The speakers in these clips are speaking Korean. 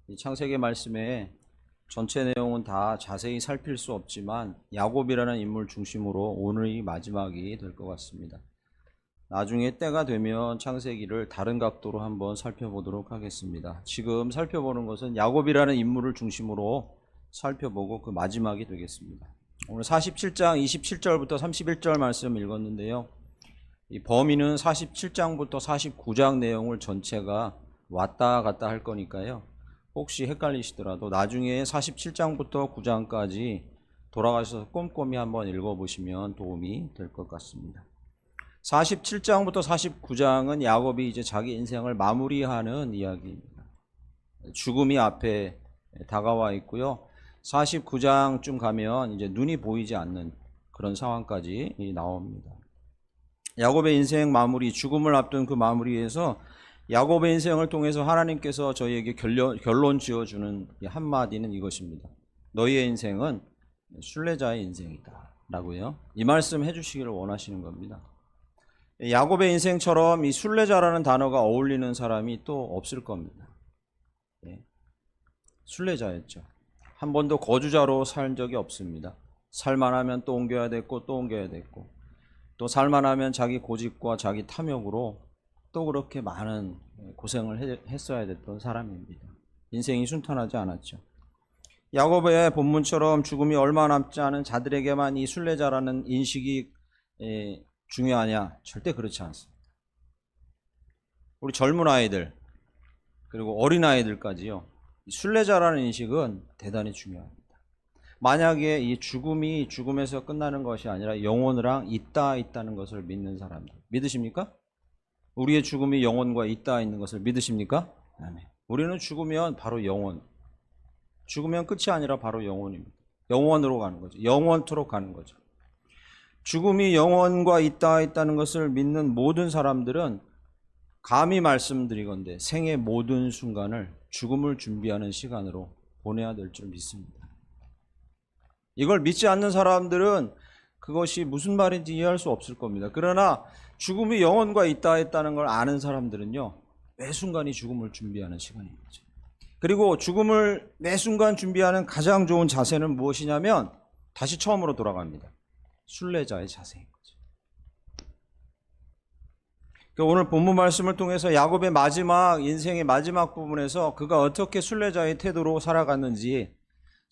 이 창세기 말씀에 전체 내용은 다 자세히 살필 수 없지만 야곱이라는 인물 중심으로 오늘이 마지막이 될 것 같습니다. 나중에 때가 되면 창세기를 다른 각도로 한번 살펴보도록 하겠습니다. 지금 살펴보는 것은 야곱이라는 인물을 중심으로 살펴보고 그 마지막이 되겠습니다. 오늘 47장 27절부터 31절 말씀 읽었는데요. 이 범위는 47장부터 49장 내용을 전체가 왔다 갔다 할 거니까요. 혹시 헷갈리시더라도 나중에 47장부터 9장까지 돌아가셔서 꼼꼼히 한번 읽어보시면 도움이 될 것 같습니다. 47장부터 49장은 야곱이 이제 자기 인생을 마무리하는 이야기입니다. 죽음이 앞에 다가와 있고요. 49장쯤 가면 이제 눈이 보이지 않는 그런 상황까지 나옵니다. 야곱의 인생 마무리, 죽음을 앞둔 그 마무리에서 야곱의 인생을 통해서 하나님께서 저희에게 결론 지어주는 한마디는 이것입니다. 너희의 인생은 순례자의 인생이다 라고요. 이 말씀 해주시기를 원하시는 겁니다. 야곱의 인생처럼 이 순례자라는 단어가 어울리는 사람이 또 없을 겁니다. 순례자였죠. 한 번도 거주자로 산 적이 없습니다. 살만하면 또 옮겨야 됐고 또 옮겨야 됐고 또 살만하면 자기 고집과 자기 탐욕으로 또 그렇게 많은 고생을 했어야 됐던 사람입니다. 인생이 순탄하지 않았죠. 야곱의 본문처럼 죽음이 얼마 남지 않은 자들에게만 이 순례자라는 인식이 중요하냐? 절대 그렇지 않습니다. 우리 젊은 아이들 그리고 어린 아이들까지요. 순례자라는 인식은 대단히 중요합니다. 만약에 이 죽음이 죽음에서 끝나는 것이 아니라 영혼이랑 있다는 것을 믿는 사람들 믿으십니까? 우리의 죽음이 영혼과 있다 있는 것을 믿으십니까? 아멘. 우리는 죽으면 바로 영혼. 죽으면 끝이 아니라 바로 영혼입니다. 영원으로 가는 거죠. 영원토록 가는 거죠. 죽음이 영혼과 있다는 것을 믿는 모든 사람들은 감히 말씀드리건대 생의 모든 순간을 죽음을 준비하는 시간으로 보내야 될 줄 믿습니다. 이걸 믿지 않는 사람들은 그것이 무슨 말인지 이해할 수 없을 겁니다. 그러나 죽음이 영혼과 있다는 걸 아는 사람들은요, 매 순간이 죽음을 준비하는 시간인 거죠. 그리고 죽음을 매 순간 준비하는 가장 좋은 자세는 무엇이냐면 다시 처음으로 돌아갑니다. 순례자의 자세인 거죠. 오늘 본문 말씀을 통해서 야곱의 인생의 마지막 부분에서 그가 어떻게 순례자의 태도로 살아갔는지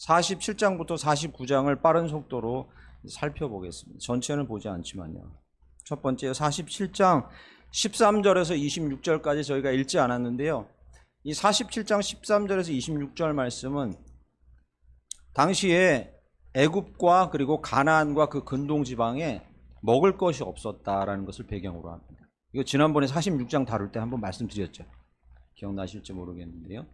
47장부터 49장을 빠른 속도로 살펴보겠습니다. 전체는 보지 않지만요. 첫 번째 47장 13절에서 26절까지 저희가 읽지 않았는데요. 이 47장 13절에서 26절 말씀은 당시에 애굽과 그리고 가나안과 그 근동 지방에 먹을 것이 없었다라는 것을 배경으로 합니다. 이거 지난번에 46장 다룰 때 한번 말씀드렸죠. 기억나실지 모르겠는데요.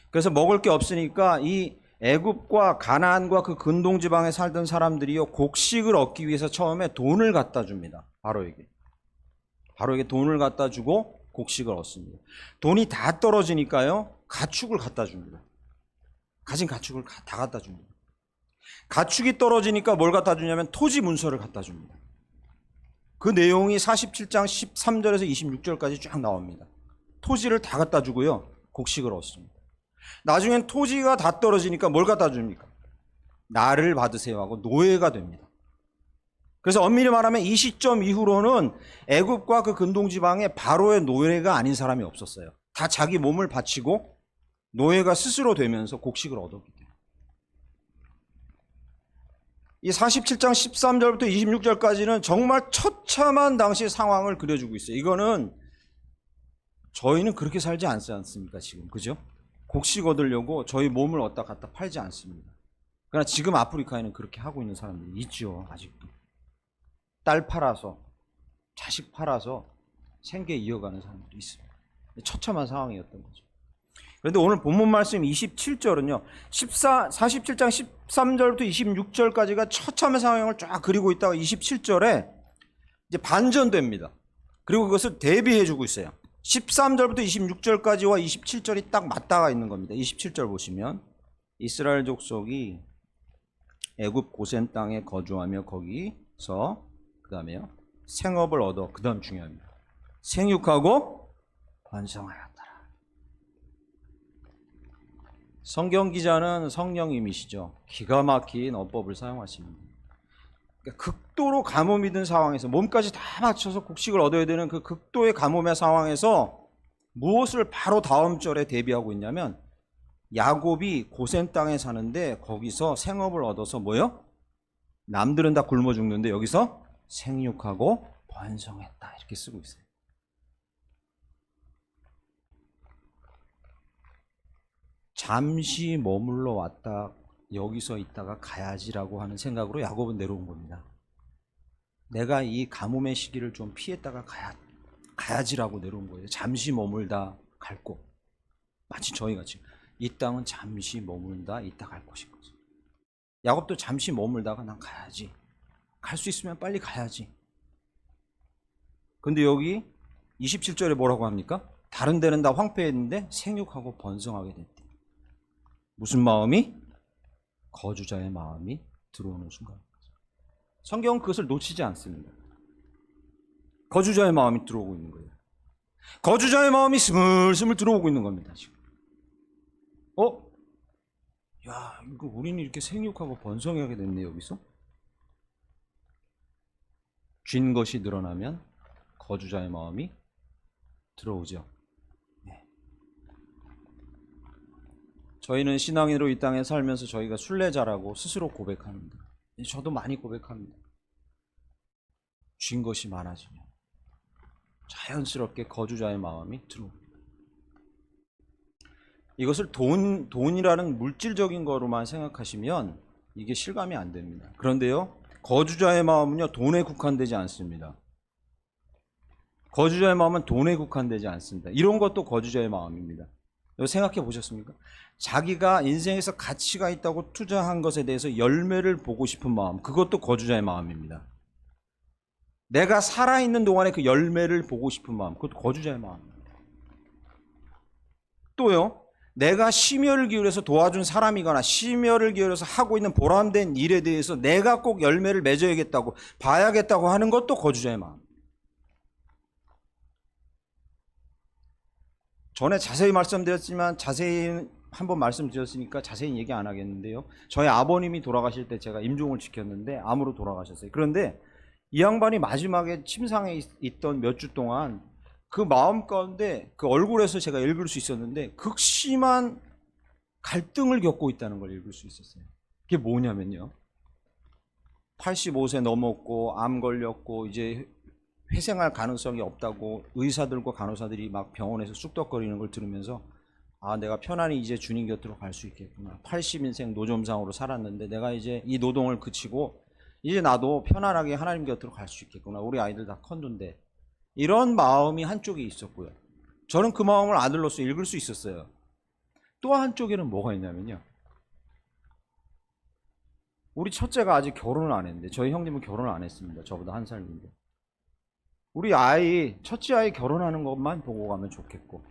그래서 먹을 게 없으니까 이 애굽과 가나안과 그 근동 지방에 살던 사람들이요, 곡식을 얻기 위해서 처음에 돈을 갖다 줍니다. 바로에게 돈을 갖다 주고 곡식을 얻습니다. 돈이 다 떨어지니까요, 가축을 갖다 줍니다. 가진 가축을 다 갖다 줍니다. 가축이 떨어지니까 뭘 갖다 주냐면 토지 문서를 갖다 줍니다. 그 내용이 47장 13절에서 26절까지 쫙 나옵니다. 토지를 다 갖다 주고요, 곡식을 얻습니다. 나중엔 토지가 다 떨어지니까 뭘 갖다 줍니까? 나를 받으세요 하고 노예가 됩니다. 그래서 엄밀히 말하면 이 시점 이후로는 애굽과 그 근동지방에 바로의 노예가 아닌 사람이 없었어요. 다 자기 몸을 바치고 노예가 스스로 되면서 곡식을 얻었기 때문에. 이 47장 13절부터 26절까지는 정말 처참한 당시 상황을 그려주고 있어요. 이거는 저희는 그렇게 살지 않지 않습니까? 지금 그죠? 곡식 얻으려고 저희 몸을 얻다 갖다 팔지 않습니다. 그러나 지금 아프리카에는 그렇게 하고 있는 사람들이 있죠. 아직도 딸 팔아서 자식 팔아서 생계 이어가는 사람들이 있습니다. 처참한 상황이었던 거죠. 그런데 오늘 본문 말씀 27절은요 47장 13절부터 26절까지가 처참한 상황을 쫙 그리고 있다가 27절에 이제 반전됩니다. 그리고 그것을 대비해 주고 있어요. 13절부터 26절까지와 27절이 딱 맞닿아 있는 겁니다. 27절 보시면 이스라엘 족속이 애굽 고센 땅에 거주하며 거기서 그 다음에요 생업을 얻어, 그 다음 중요합니다. 생육하고 번성하였더라. 성경 기자는 성령님이시죠. 기가 막힌 어법을 사용하십니다. 그러니까 극도로 가뭄이 든 상황에서 몸까지 다 맞춰서 곡식을 얻어야 되는 그 극도의 가뭄의 상황에서 무엇을 바로 다음 절에 대비하고 있냐면 야곱이 고센 땅에 사는데 거기서 생업을 얻어서 뭐요? 남들은 다 굶어 죽는데 여기서 생육하고 번성했다 이렇게 쓰고 있어요. 잠시 머물러 왔다 여기서 있다가 가야지라고 하는 생각으로 야곱은 내려온 겁니다. 내가 이 가뭄의 시기를 좀 피했다가 가야지라고 내려온 거예요. 잠시 머물다 갈 곳. 마치 저희가 지금 이 땅은 잠시 머물다 있다 갈 곳인 거죠. 야곱도 잠시 머물다가 난 가야지. 갈 수 있으면 빨리 가야지. 근데 여기 27절에 뭐라고 합니까? 다른 데는 다 황폐했는데 생육하고 번성하게 됐대. 무슨 마음이? 거주자의 마음이 들어오는 순간. 성경은 그것을 놓치지 않습니다. 거주자의 마음이 들어오고 있는 거예요. 거주자의 마음이 스물스물 들어오고 있는 겁니다. 지금. 야, 이거 우리는 이렇게 생육하고 번성하게 됐네 여기서. 쥔 것이 늘어나면 거주자의 마음이 들어오죠. 네. 저희는 신앙인으로 이 땅에 살면서 저희가 순례자라고 스스로 고백합니다. 저도 많이 고백합니다. 쥔 것이 많아지면 자연스럽게 거주자의 마음이 들어옵니다. 이것을 돈이라는 물질적인 거로만 생각하시면 이게 실감이 안 됩니다. 그런데요, 거주자의 마음은요, 돈에 국한되지 않습니다. 거주자의 마음은 돈에 국한되지 않습니다. 이런 것도 거주자의 마음입니다. 생각해 보셨습니까? 자기가 인생에서 가치가 있다고 투자한 것에 대해서 열매를 보고 싶은 마음, 그것도 거주자의 마음입니다. 내가 살아있는 동안에 그 열매를 보고 싶은 마음, 그것도 거주자의 마음입니다. 또요, 내가 심혈을 기울여서 도와준 사람이거나 심혈을 기울여서 하고 있는 보람된 일에 대해서 내가 꼭 열매를 맺어야겠다고 봐야겠다고 하는 것도 거주자의 마음. 전에 자세히 말씀드렸지만 자세히 한번 말씀드렸으니까 자세히 얘기 안 하겠는데요. 저희 아버님이 돌아가실 때 제가 임종을 지켰는데 암으로 돌아가셨어요. 그런데 이 양반이 마지막에 침상에 있던 몇 주 동안 그 마음 가운데 그 얼굴에서 제가 읽을 수 있었는데 극심한 갈등을 겪고 있다는 걸 읽을 수 있었어요. 그게 뭐냐면요, 85세 넘었고 암 걸렸고 이제 회생할 가능성이 없다고 의사들과 간호사들이 막 병원에서 쑥덕거리는 걸 들으면서 아, 내가 편안히 이제 주님 곁으로 갈 수 있겠구나. 80인생 노점상으로 살았는데 내가 이제 이 노동을 그치고 이제 나도 편안하게 하나님 곁으로 갈 수 있겠구나. 우리 아이들 다 컸는데. 이런 마음이 한쪽에 있었고요. 저는 그 마음을 아들로서 읽을 수 있었어요. 또 한쪽에는 뭐가 있냐면요, 우리 첫째가 아직 결혼을 안 했는데, 저희 형님은 결혼을 안 했습니다. 저보다 한 살인데. 우리 아이, 첫째 아이 결혼하는 것만 보고 가면 좋겠고,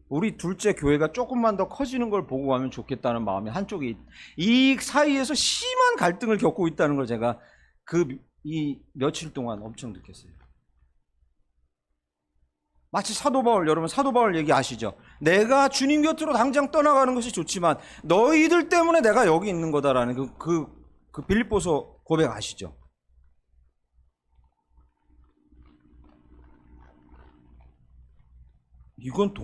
우리 둘째 교회가 조금만 더 커지는 걸 보고 가면 좋겠다는 마음이 한쪽에, 이 사이에서 심한 갈등을 겪고 있다는 걸 제가 이 며칠 동안 엄청 느꼈어요. 마치 사도 바울, 여러분 사도 바울 얘기 아시죠? 내가 주님 곁으로 당장 떠나가는 것이 좋지만 너희들 때문에 내가 여기 있는 거다라는 그 빌립보서 고백 아시죠? 이건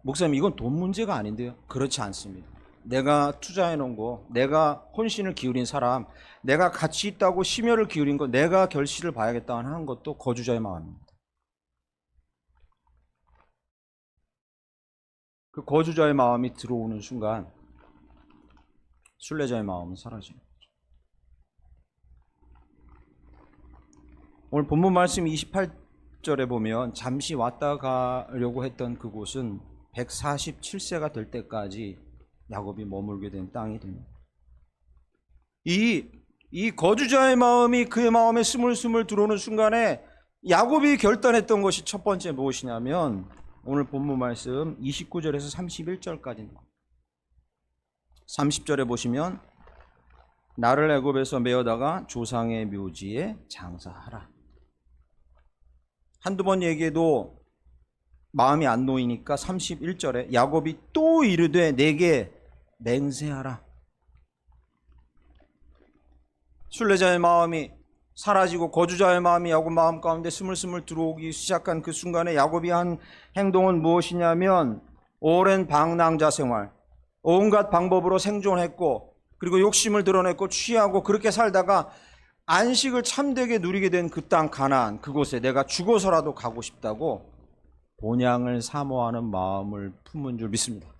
목사님 이건 돈 문제가 아닌데요? 그렇지 않습니다. 내가 투자해 놓은 거, 내가 혼신을 기울인 사람, 내가 가치 있다고 심혈을 기울인 거, 내가 결실을 봐야겠다 하는 것도 거주자의 마음입니다. 그 거주자의 마음이 들어오는 순간 순례자의 마음은 사라져요. 오늘 본문 말씀 28절에 보면 잠시 왔다 가려고 했던 그곳은 147세가 될 때까지 야곱이 머물게 된 땅이 됩니다. 이 거주자의 마음이 그의 마음에 스물스물 들어오는 순간에 야곱이 결단했던 것이 첫 번째 무엇이냐면, 오늘 본문 말씀 29절에서 31절까지입니다. 30절에 보시면 나를 애굽에서 메어다가 조상의 묘지에 장사하라. 한두 번 얘기해도 마음이 안 놓이니까 31절에 야곱이 또 이르되 내게 맹세하라. 순례자의 마음이 사라지고 거주자의 마음이 야곱 마음 가운데 스물스물 들어오기 시작한 그 순간에 야곱이 한 행동은 무엇이냐면 오랜 방랑자 생활, 온갖 방법으로 생존했고 그리고 욕심을 드러냈고 취하고 그렇게 살다가 안식을 참되게 누리게 된 그 땅 가나안, 그곳에 내가 죽어서라도 가고 싶다고 본향을 사모하는 마음을 품은 줄 믿습니다.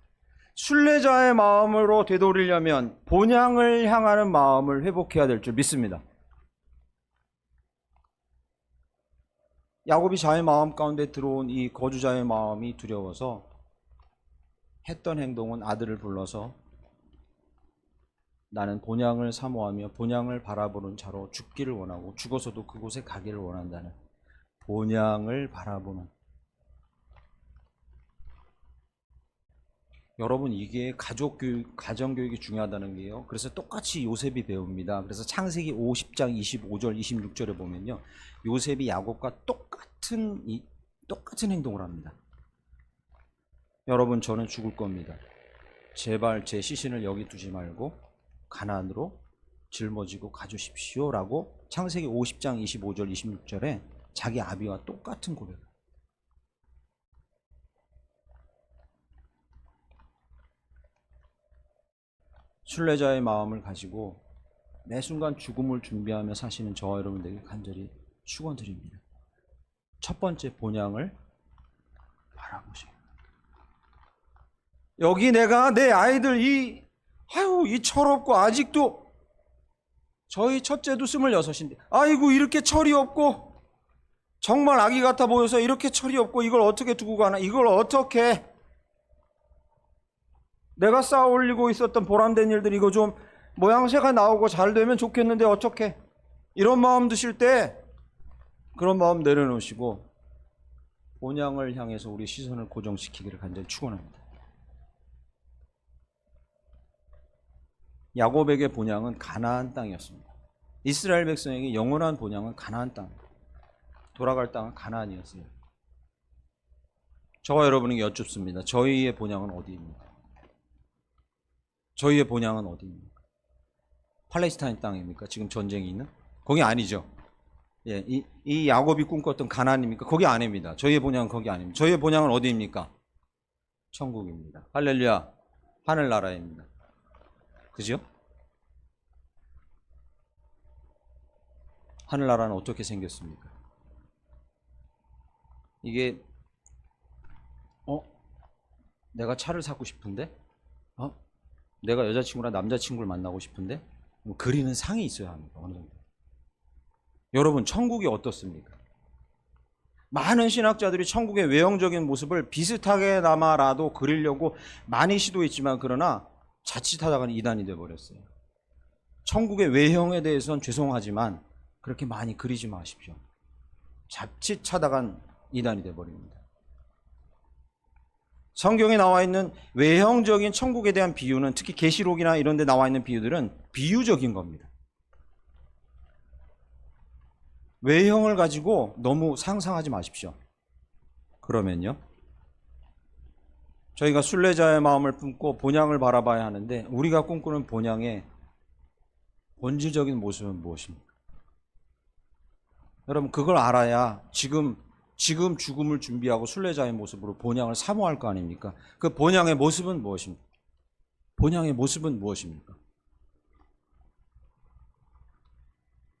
순례자의 마음으로 되돌리려면 본향을 향하는 마음을 회복해야 될 줄 믿습니다. 야곱이 자의 마음 가운데 들어온 이 거주자의 마음이 두려워서 했던 행동은 아들을 불러서 나는 본향을 사모하며 본향을 바라보는 자로 죽기를 원하고 죽어서도 그곳에 가기를 원한다는 본향을 바라보는. 여러분, 이게 가족교육, 가정교육이 중요하다는 게요. 그래서 똑같이 요셉이 배웁니다. 그래서 창세기 50장 25절 26절에 보면요, 요셉이 야곱과 똑같은 행동을 합니다. 여러분, 저는 죽을 겁니다. 제발 제 시신을 여기 두지 말고 가나안으로 짊어지고 가주십시오 라고 창세기 50장 25절 26절에 자기 아비와 똑같은 고백을. 순례자의 마음을 가지고 매 순간 죽음을 준비하며 사시는 저와 여러분들에게 간절히 축원드립니다. 첫 번째, 본향을 바라보세요. 여기 내가 내 아이들 이 철없고 아직도 저희 첫째도 26인데 아이고 이렇게 철이 없고 정말 아기 같아 보여서 이렇게 철이 없고 이걸 어떻게 두고 가나, 이걸 어떻게 내가 쌓아 올리고 있었던 보람된 일들 이거 좀 모양새가 나오고 잘 되면 좋겠는데 어떻게, 이런 마음 드실 때 그런 마음 내려놓으시고 본향을 향해서 우리 시선을 고정시키기를 간절히 축원합니다. 야곱에게 본향은 가나안 땅이었습니다. 이스라엘 백성에게 영원한 본향은 가나안 땅, 돌아갈 땅은 가나안이었어요. 저와 여러분에게 여쭙습니다. 저희의 본향은 어디입니까? 저희의 본향은 어디입니까? 팔레스타인 땅입니까? 지금 전쟁이 있는? 거기 아니죠. 예, 이 야곱이 꿈꿨던 가나안입니까? 거기 아닙니다. 저희의 본향은 거기 아닙니다. 저희의 본향은 어디입니까? 천국입니다. 할렐루야. 하늘나라입니다. 그죠? 하늘나라는 어떻게 생겼습니까? 이게 내가 차를 사고 싶은데 내가 여자친구랑 남자친구를 만나고 싶은데 그리는 상이 있어야 합니다. 어느 정도. 여러분, 천국이 어떻습니까? 많은 신학자들이 천국의 외형적인 모습을 비슷하게나마라도 그리려고 많이 시도했지만 그러나 자칫하다가는 이단이 되어버렸어요. 천국의 외형에 대해서는 죄송하지만 그렇게 많이 그리지 마십시오. 자칫하다간 이단이 되어버립니다. 성경에 나와 있는 외형적인 천국에 대한 비유는, 특히 계시록이나 이런 데 나와 있는 비유들은 비유적인 겁니다. 외형을 가지고 너무 상상하지 마십시오. 그러면요, 저희가 순례자의 마음을 품고 본향을 바라봐야 하는데 우리가 꿈꾸는 본향의 본질적인 모습은 무엇입니까? 여러분, 그걸 알아야 지금 죽음을 준비하고 순례자의 모습으로 본향을 사모할 거 아닙니까? 그 본향의 모습은 무엇입니까? 본향의 모습은 무엇입니까?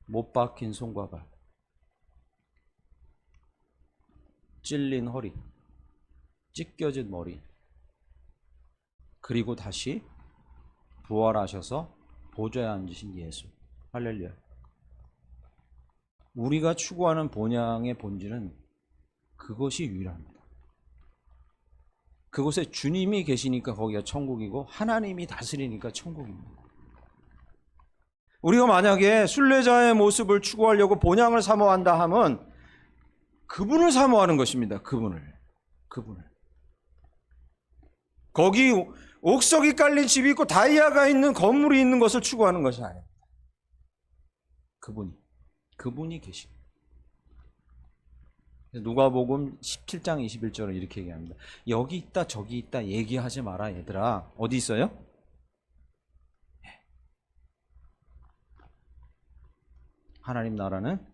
못 박힌 손과 발, 찔린 허리, 찢겨진 머리, 그리고 다시 부활하셔서 보좌에 앉으신 예수. 할렐루야. 우리가 추구하는 본향의 본질은 그것이 유일합니다. 그곳에 주님이 계시니까 거기가 천국이고 하나님이 다스리니까 천국입니다. 우리가 만약에 순례자의 모습을 추구하려고 본향을 사모한다 하면 그분을 사모하는 것입니다. 그분을. 거기 옥석이 깔린 집이 있고 다이아가 있는 건물이 있는 것을 추구하는 것이 아닙니다. 그분이 계십니다. 누가복음 17장 21절은 이렇게 얘기합니다. 여기 있다 저기 있다 얘기하지 마라 얘들아. 어디 있어요? 하나님 나라는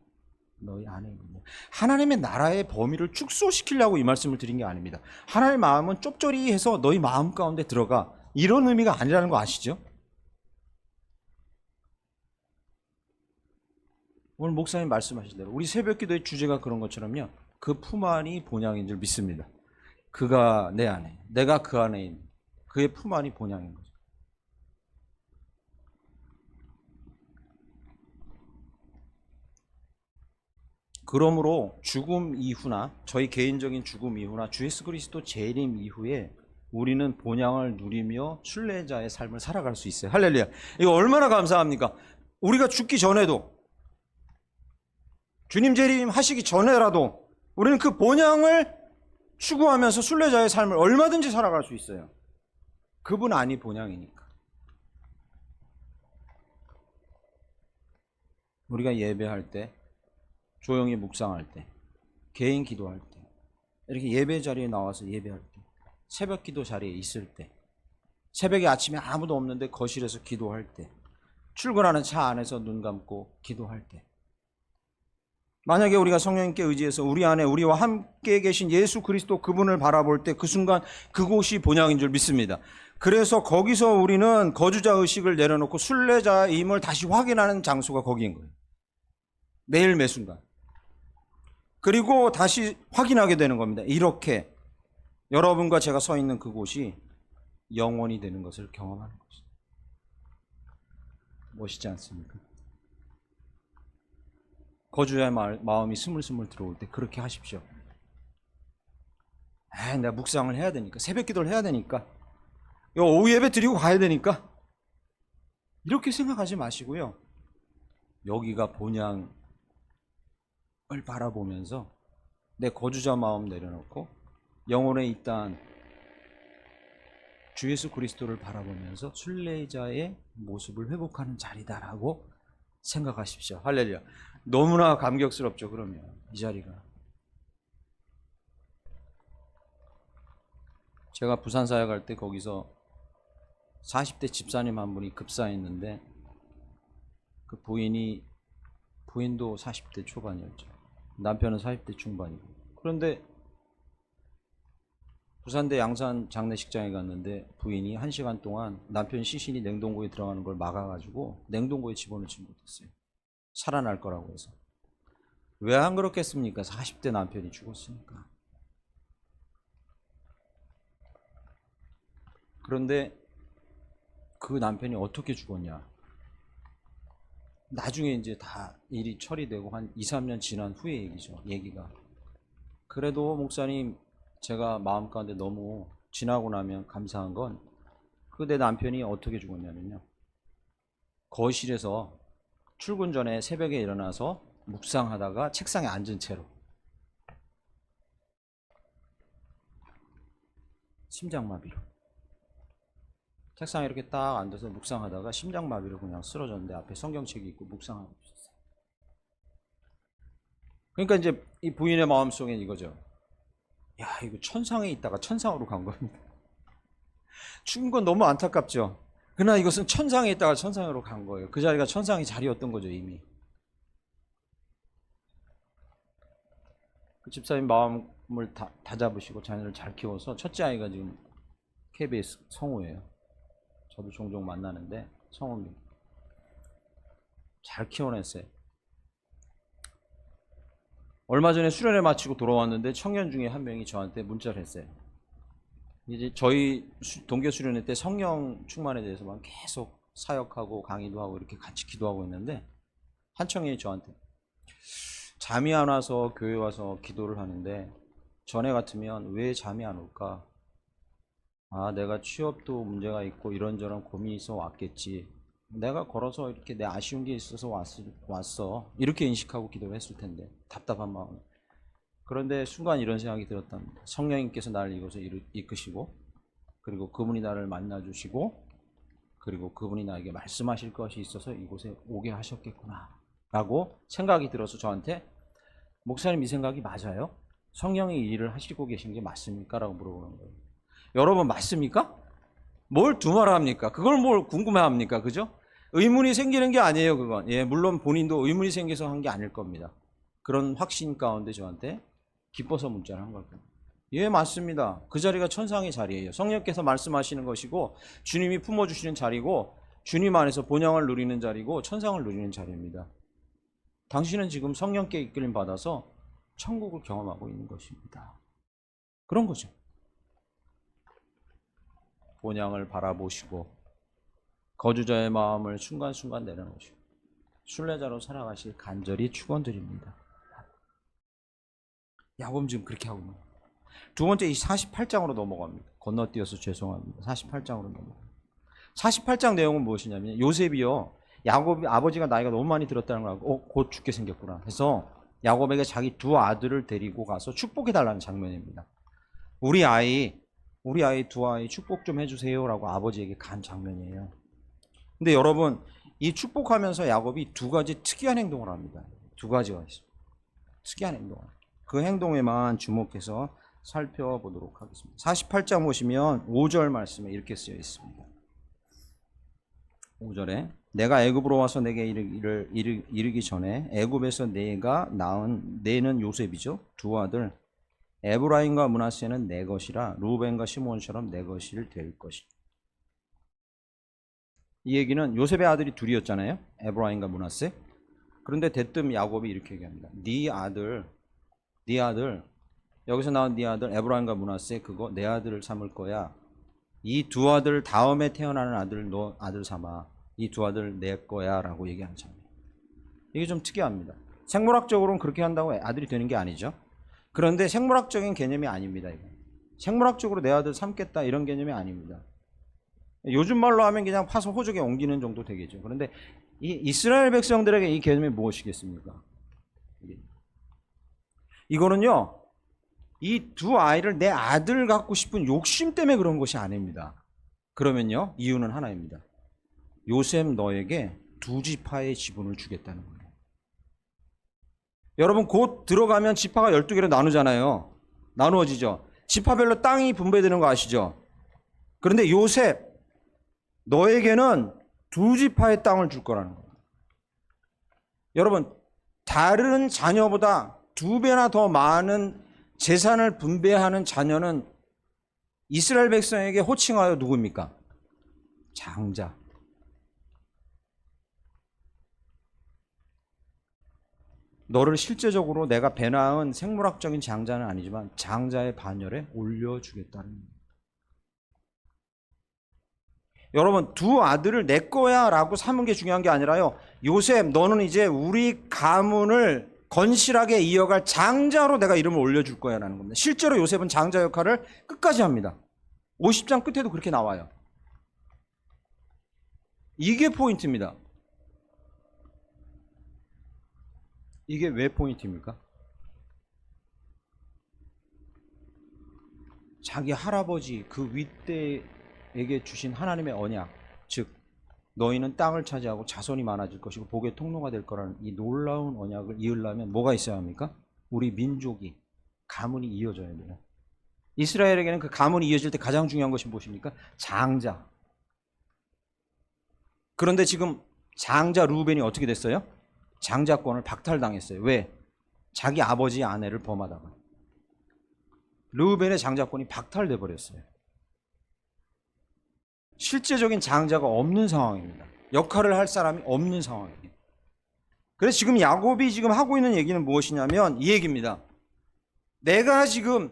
너희 안에 있느냐. 하나님의 나라의 범위를 축소시키려고 이 말씀을 드린 게 아닙니다. 하나님의 마음은 좁절히 해서 너희 마음 가운데 들어가, 이런 의미가 아니라는 거 아시죠? 오늘 목사님 말씀하신 대로 우리 새벽기도의 주제가 그런 것처럼요, 그 품 안이 본향인 줄 믿습니다. 그가 내 안에, 내가 그 안에 있는 그의 품 안이 본향인 거죠. 그러므로 죽음 이후나 저희 개인적인 죽음 이후나 주 예수 그리스도 재림 이후에 우리는 본향을 누리며 순례자의 삶을 살아갈 수 있어요. 할렐루야. 이거 얼마나 감사합니까? 우리가 죽기 전에도, 주님 재림하시기 전에라도 우리는 그 본향을 추구하면서 순례자의 삶을 얼마든지 살아갈 수 있어요. 그분 안이 본향이니까. 우리가 예배할 때, 조용히 묵상할 때, 개인 기도할 때, 이렇게 예배 자리에 나와서 예배할 때, 새벽 기도 자리에 있을 때, 새벽에 아침에 아무도 없는데 거실에서 기도할 때, 출근하는 차 안에서 눈 감고 기도할 때, 만약에 우리가 성령님께 의지해서 우리 안에 우리와 함께 계신 예수 그리스도 그분을 바라볼 때 그 순간 그곳이 본향인 줄 믿습니다. 그래서 거기서 우리는 거주자 의식을 내려놓고 순례자임을 다시 확인하는 장소가 거기인 거예요. 매일 매 순간. 그리고 다시 확인하게 되는 겁니다. 이렇게 여러분과 제가 서 있는 그곳이 영원히 되는 것을 경험하는 것이죠. 멋있지 않습니까? 거주자의 마음이 스물스물 들어올 때 그렇게 하십시오. 내가 묵상을 해야 되니까, 새벽 기도를 해야 되니까, 오후 예배 드리고 가야 되니까, 이렇게 생각하지 마시고요, 여기가 본향을 바라보면서 내 거주자 마음 내려놓고 영혼에 있던 주 예수 그리스도를 바라보면서 순례자의 모습을 회복하는 자리다라고 생각하십시오. 할렐루야. 너무나 감격스럽죠. 그러면 이 자리가, 제가 부산 사역할 때 거기서 40대 집사님 한 분이 급사했는데 그 부인도 40대 초반이었죠. 남편은 40대 중반이고. 그런데 부산대 양산 장례식장에 갔는데 부인이 1시간 동안 남편 시신이 냉동고에 들어가는 걸 막아가지고 냉동고에 집어넣지 못했어요. 살아날 거라고 해서. 왜 안 그렇겠습니까? 40대 남편이 죽었으니까. 그런데 그 남편이 어떻게 죽었냐? 나중에 이제 다 일이 처리되고 한 2, 3년 지난 후의 얘기죠. 얘기가. 그래도 목사님, 제가 마음 가운데 너무 지나고 나면 감사한 건 그 내 남편이 어떻게 죽었냐면요, 거실에서 출근 전에 새벽에 일어나서 묵상하다가 책상에 앉은 채로 심장마비로, 책상에 이렇게 딱 앉아서 묵상하다가 심장마비로 그냥 쓰러졌는데 앞에 성경책이 있고 묵상하고 있었어요. 그러니까 이제 이 부인의 마음속엔 이거죠. 야, 이거 천상에 있다가 천상으로 간 겁니다. 죽은 건 너무 안타깝죠. 그러나 이것은 천상에 있다가 천상으로 간 거예요. 그 자리가 천상의 자리였던 거죠, 이미. 그 집사님 마음을 다잡으시고 자녀를 잘 키워서 첫째 아이가 지금 KBS 성우예요. 저도 종종 만나는데 성우입니다. 잘 키워냈어요. 얼마 전에 수련회 마치고 돌아왔는데 청년 중에 한 명이 저한테 문자를 했어요. 이제 저희 동계 수련회 때 성령 충만에 대해서만 계속 사역하고 강의도 하고 이렇게 같이 기도하고 있는데 한 청년이 저한테 잠이 안 와서 교회 와서 기도를 하는데 전에 같으면 왜 잠이 안 올까? 아, 내가 취업도 문제가 있고 이런저런 고민이 있어 왔겠지. 내가 걸어서 이렇게 내 아쉬운 게 있어서 왔어. 이렇게 인식하고 기도를 했을 텐데 답답한 마음. 그런데 순간 이런 생각이 들었답니다. 성령님께서 나를 이곳에 이끄시고 그리고 그분이 나를 만나주시고 그리고 그분이 나에게 말씀하실 것이 있어서 이곳에 오게 하셨겠구나 라고 생각이 들어서 저한테 목사님 이 생각이 맞아요? 성령이 이 일을 하시고 계신 게 맞습니까? 라고 물어보는 거예요. 여러분 맞습니까? 뭘 두말합니까? 그걸 뭘 궁금해합니까? 그죠? 의문이 생기는 게 아니에요, 그건. 예, 물론 본인도 의문이 생겨서 한 게 아닐 겁니다. 그런 확신 가운데 저한테 기뻐서 문자를 한 겁니다. 예, 맞습니다. 그 자리가 천상의 자리예요. 성령께서 말씀하시는 것이고 주님이 품어주시는 자리고 주님 안에서 본향을 누리는 자리고 천상을 누리는 자리입니다. 당신은 지금 성령께 이끌림 받아서 천국을 경험하고 있는 것입니다. 그런 거죠. 본향을 바라보시고 거주자의 마음을 순간순간 내려놓으시고 순례자로 살아가실 간절히 축원드립니다. 야곱은 지금 그렇게 하고 있는 거예요. 두 번째 이 48장으로 넘어갑니다. 건너뛰어서 죄송합니다. 48장으로 넘어갑니다. 48장 내용은 무엇이냐면 요셉이요. 야곱이 아버지가 나이가 너무 많이 들었다는 걸 알고 곧 죽게 생겼구나 해서 야곱에게 자기 두 아들을 데리고 가서 축복해달라는 장면입니다. 우리 아이 두 아이 축복 좀 해주세요라고 아버지에게 간 장면이에요. 근데 여러분 이 축복하면서 야곱이 두 가지 특이한 행동을 합니다. 두 가지가 있어요. 특이한 행동을. 그 행동에만 주목해서 살펴보도록 하겠습니다. 48장 보시면 5절 말씀에 이렇게 쓰여 있습니다. 5절에 내가 애굽으로 와서 내게 이르기 전에 애굽에서 내가 낳은 내는 요셉이죠. 두 아들 에브라임과 므낫세는 내 것이라 루벤과 시몬처럼 내 것이 될 것이다. 이 얘기는 요셉의 아들이 둘이었잖아요. 에브라임과 므낫세. 그런데 대뜸 야곱이 이렇게 얘기합니다. 네 아들 여기서 나온 네 아들 에브라임과 므낫세 그거 내 아들을 삼을 거야. 이 두 아들 다음에 태어나는 아들 너 아들 삼아. 이 두 아들 내 거야 라고 얘기하는 장면. 이게 좀 특이합니다. 생물학적으로는 그렇게 한다고 아들이 되는 게 아니죠. 그런데 생물학적인 개념이 아닙니다. 이거. 생물학적으로 내 아들 삼겠다 이런 개념이 아닙니다. 요즘 말로 하면 그냥 파서 호적에 옮기는 정도 되겠죠. 그런데 이 이스라엘 백성들에게 이 개념이 무엇이겠습니까? 이거는요. 이 두 아이를 내 아들 갖고 싶은 욕심 때문에 그런 것이 아닙니다. 그러면요. 이유는 하나입니다. 요셉 너에게 두 지파의 지분을 주겠다는 거예요. 여러분 곧 들어가면 지파가 12개로 나누잖아요. 나누어지죠. 지파별로 땅이 분배되는 거 아시죠? 그런데 요셉 너에게는 두 지파의 땅을 줄 거라는 거예요. 여러분 다른 자녀보다 두 배나 더 많은 재산을 분배하는 자녀는 이스라엘 백성에게 호칭하여 누구입니까? 장자. 너를 실제적으로 내가 배 낳은 생물학적인 장자는 아니지만 장자의 반열에 올려주겠다는 거예요. 여러분 두 아들을 내 거야 라고 삼은 게 중요한 게 아니라요. 요셉 너는 이제 우리 가문을 건실하게 이어갈 장자로 내가 이름을 올려줄 거야 라는 겁니다. 실제로 요셉은 장자 역할을 끝까지 합니다. 50장 끝에도 그렇게 나와요. 이게 포인트입니다. 이게 왜 포인트입니까? 자기 할아버지 그 윗대에게 주신 하나님의 언약, 즉 너희는 땅을 차지하고 자손이 많아질 것이고 복의 통로가 될 거라는 이 놀라운 언약을 이으려면 뭐가 있어야 합니까? 우리 민족이 가문이 이어져야 돼요. 이스라엘에게는 그 가문이 이어질 때 가장 중요한 것이 무엇입니까? 장자. 그런데 지금 장자 루벤이 어떻게 됐어요? 장자권을 박탈당했어요. 왜? 자기 아버지의 아내를 범하다가. 르우벤의 장자권이 박탈돼 버렸어요. 실제적인 장자가 없는 상황입니다. 역할을 할 사람이 없는 상황이에요. 그래서 지금 야곱이 지금 하고 있는 얘기는 무엇이냐면 이 얘기입니다. 내가 지금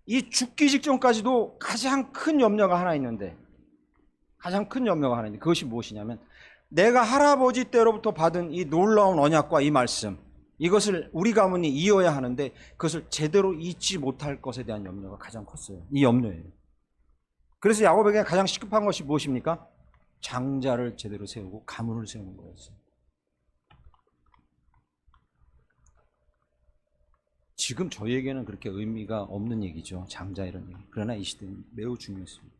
이 죽기 직전까지도 가장 큰 염려가 하나 있는데 그것이 무엇이냐면 내가 할아버지 때로부터 받은 이 놀라운 언약과 이 말씀, 이것을 우리 가문이 이어야 하는데 그것을 제대로 잊지 못할 것에 대한 염려가 가장 컸어요. 이 염려예요. 그래서 야곱에게 가장 시급한 것이 무엇입니까? 장자를 제대로 세우고 가문을 세우는 거였어요. 지금 저희에게는 그렇게 의미가 없는 얘기죠. 장자 이런 얘기. 그러나 이 시대는 매우 중요했습니다.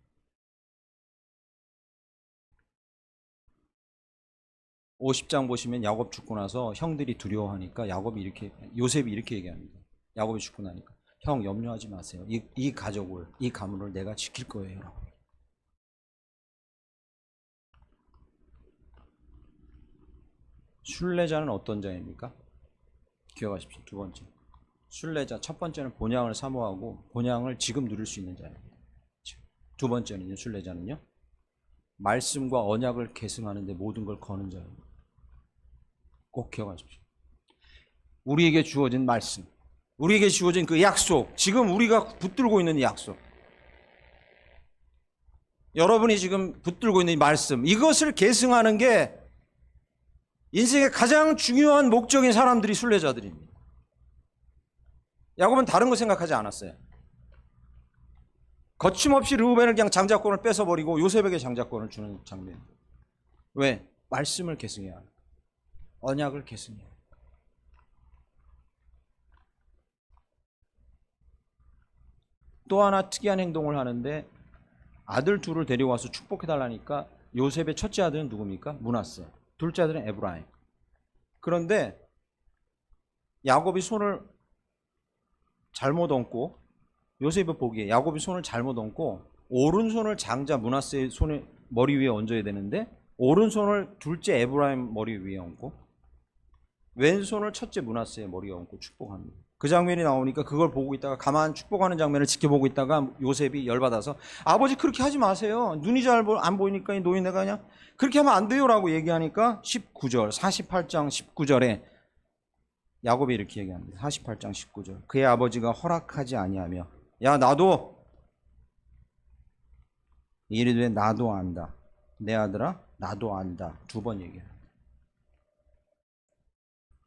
50장 보시면 야곱 죽고 나서 형들이 두려워하니까 요셉이 이렇게 얘기합니다. 야곱이 죽고 나니까 형 염려하지 마세요. 이 가족을, 이 가문을 내가 지킬 거예요. 순례자는 어떤 자입니까? 기억하십시오. 두 번째. 순례자, 첫 번째는 본향을 사모하고 본향을 지금 누릴 수 있는 자입니다. 두 번째는요, 순례자는요, 말씀과 언약을 계승하는데 모든 걸 거는 자입니다. 꼭 기억하십시오. 우리에게 주어진 말씀, 우리에게 주어진 그 약속, 지금 우리가 붙들고 있는 이 약속, 여러분이 지금 붙들고 있는 이 말씀, 이것을 계승하는 게 인생의 가장 중요한 목적인 사람들이 순례자들입니다. 야곱은 다른 거 생각하지 않았어요. 거침없이 르우벤을 그냥 장자권을 뺏어버리고 요셉에게 장자권을 주는 장면. 왜? 말씀을 계승해야 합니다. 언약을 계승해야 합니다. 또 하나 특이한 행동을 하는데 아들 둘을 데려와서 축복해달라니까 요셉의 첫째 아들은 누굽니까? 므낫세. 둘째 아들은 에브라임. 그런데 야곱이 손을 잘못 얹고, 요셉이 보기에 야곱이 손을 잘못 얹고 오른손을 장자 므낫세의 손에 머리 위에 얹어야 되는데 오른손을 둘째 에브라임 머리 위에 얹고 왼손을 첫째 므낫세의 머리에 얹고 축복합니다. 그 장면이 나오니까 그걸 보고 있다가 가만 축복하는 장면을 지켜보고 있다가 요셉이 열받아서 아버지 그렇게 하지 마세요. 눈이 잘 안 보이니까 이 노인네가 그냥 그렇게 하면 안 돼요 라고 얘기하니까 19절 48장 19절에 야곱이 이렇게 얘기합니다. 48장 19절 그의 아버지가 허락하지 아니하며 야 나도 이르되 나도 안다. 내 아들아 나도 안다. 두 번 얘기해요.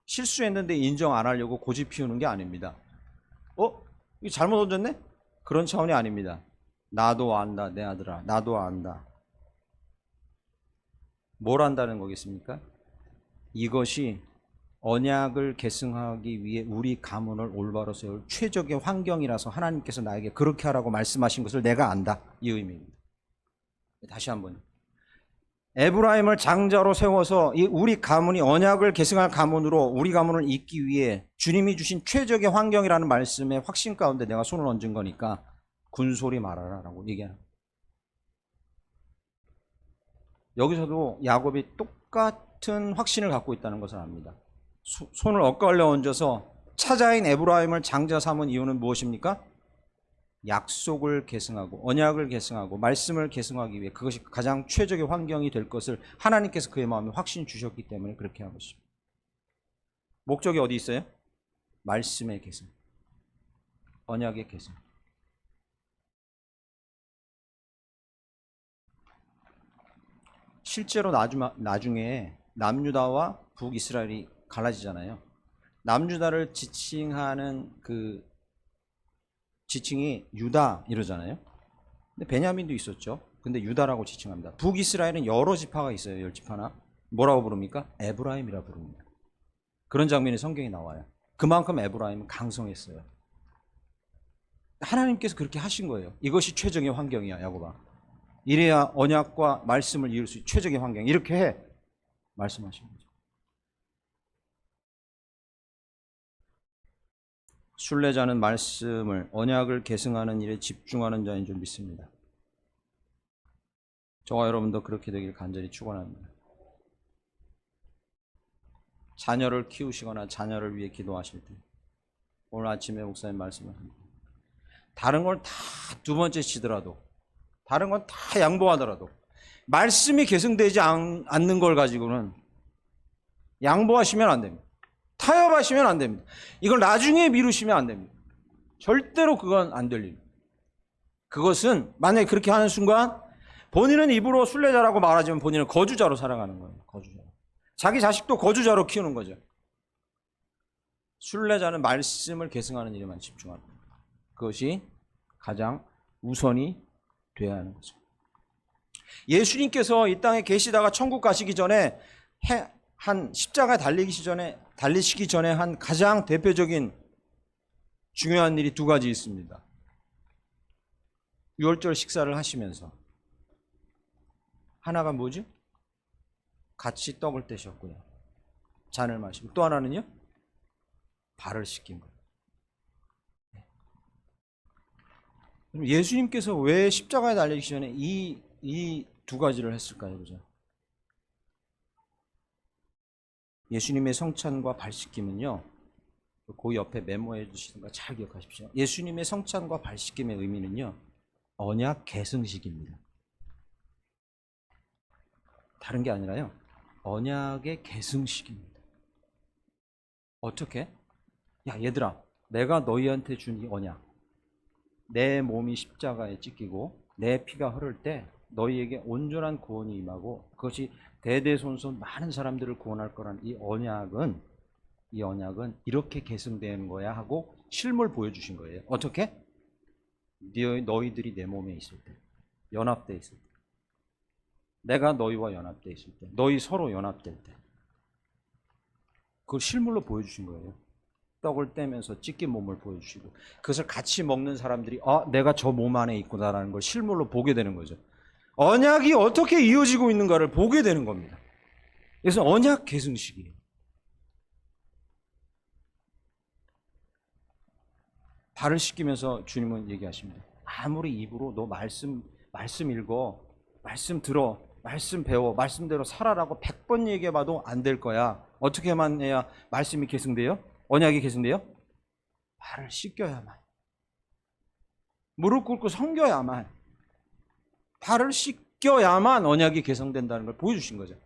실수했는데 인정 안 하려고 고집 피우는 게 아닙니다. 이거 잘못 얹었네? 그런 차원이 아닙니다. 나도 안다 내 아들아 나도 안다. 뭘 안다는 거겠습니까? 이것이 언약을 계승하기 위해 우리 가문을 올바로 세울 최적의 환경이라서 하나님께서 나에게 그렇게 하라고 말씀하신 것을 내가 안다. 이 의미입니다. 다시 한번. 에브라임을 장자로 세워서 우리 가문이 언약을 계승할 가문으로 우리 가문을 잇기 위해 주님이 주신 최적의 환경이라는 말씀의 확신 가운데 내가 손을 얹은 거니까 군소리 말아라 라고 얘기하는 거예요. 여기서도 야곱이 똑같은 확신을 갖고 있다는 것을 압니다. 손을 엇갈려 얹어서 차자인 에브라임을 장자 삼은 이유는 무엇입니까? 약속을 계승하고 언약을 계승하고 말씀을 계승하기 위해 그것이 가장 최적의 환경이 될 것을 하나님께서 그의 마음에 확신 주셨기 때문에 그렇게 한 것입니다. 목적이 어디 있어요? 말씀의 계승, 언약의 계승. 실제로 나중에 남유다와 북이스라엘이 갈라지잖아요. 남유다를 지칭하는 그 지칭이 유다 이러잖아요. 근데 베냐민도 있었죠. 근데 유다라고 지칭합니다. 북이스라엘은 여러 지파가 있어요. 10지파나. 뭐라고 부릅니까? 에브라임이라 부릅니다. 그런 장면이 성경에 나와요. 그만큼 에브라임은 강성했어요. 하나님께서 그렇게 하신 거예요. 이것이 최적의 환경이야, 야곱아. 이래야 언약과 말씀을 이룰 수 있는 최적의 환경. 이렇게 해. 말씀하신 거죠. 순례자는 말씀을 언약을 계승하는 일에 집중하는 자인 줄 믿습니다. 저와 여러분도 그렇게 되길 간절히 축원합니다. 자녀를 키우시거나 자녀를 위해 기도하실 때 오늘 아침에 목사님 말씀하십니다. 다른 걸 다 두 번째 치더라도 다른 건 다 양보하더라도 말씀이 계승되지 않는 걸 가지고는 양보하시면 안 됩니다. 타협하시면 안 됩니다. 이걸 나중에 미루시면 안 됩니다. 절대로 그건 안 될 일입니다. 그것은 만약에 그렇게 하는 순간 본인은 입으로 순례자라고 말하지만 본인은 거주자로 살아가는 거예요. 거주자. 자기 자식도 거주자로 키우는 거죠. 순례자는 말씀을 계승하는 일에만 집중합니다. 그것이 가장 우선이 돼야 하는 거죠. 예수님께서 이 땅에 계시다가 천국 가시기 전에 한 십자가에 달리시기 전에 한 가장 대표적인 중요한 일이 두 가지 있습니다. 유월절 식사를 하시면서 하나가 뭐죠? 같이 떡을 떼셨고요. 잔을 마시고 또 하나는요? 발을 씻긴 거예요. 그럼 예수님께서 왜 십자가에 달리기 전에 이 두 가지를 했을까요? 그죠? 예수님의 성찬과 발씻김은요, 그 옆에 메모해 주시는 거 잘 기억하십시오. 예수님의 성찬과 발씻김의 의미는요, 언약 계승식입니다. 다른 게 아니라요, 언약의 계승식입니다. 어떻게? 야, 얘들아, 내가 너희한테 준 이 언약, 내 몸이 십자가에 찢기고 내 피가 흐를 때 너희에게 온전한 구원이 임하고 그것이 대대손손 많은 사람들을 구원할 거란 이 언약은 이렇게 계승되는 거야 하고 실물 보여주신 거예요. 어떻게? 너희들이 내 몸에 있을 때, 연합돼 있을 때, 내가 너희와 연합돼 있을 때, 너희 서로 연합될 때, 그걸 실물로 보여주신 거예요. 떡을 떼면서 찢긴 몸을 보여주시고, 그것을 같이 먹는 사람들이 내가 저 몸 안에 있구나라는 걸 실물로 보게 되는 거죠. 언약이 어떻게 이어지고 있는가를 보게 되는 겁니다. 그래서 언약 계승식이에요. 발을 씻기면서 주님은 얘기하십니다. 아무리 입으로 너 말씀 읽어, 말씀 들어, 말씀 배워, 말씀대로 살아라고 100번 얘기해봐도 안 될 거야. 어떻게만 해야 말씀이 계승돼요? 언약이 계승돼요? 발을 씻겨야만, 무릎 꿇고 섬겨야만, 발을 씻겨야만 언약이 계승된다는 걸 보여주신 거죠.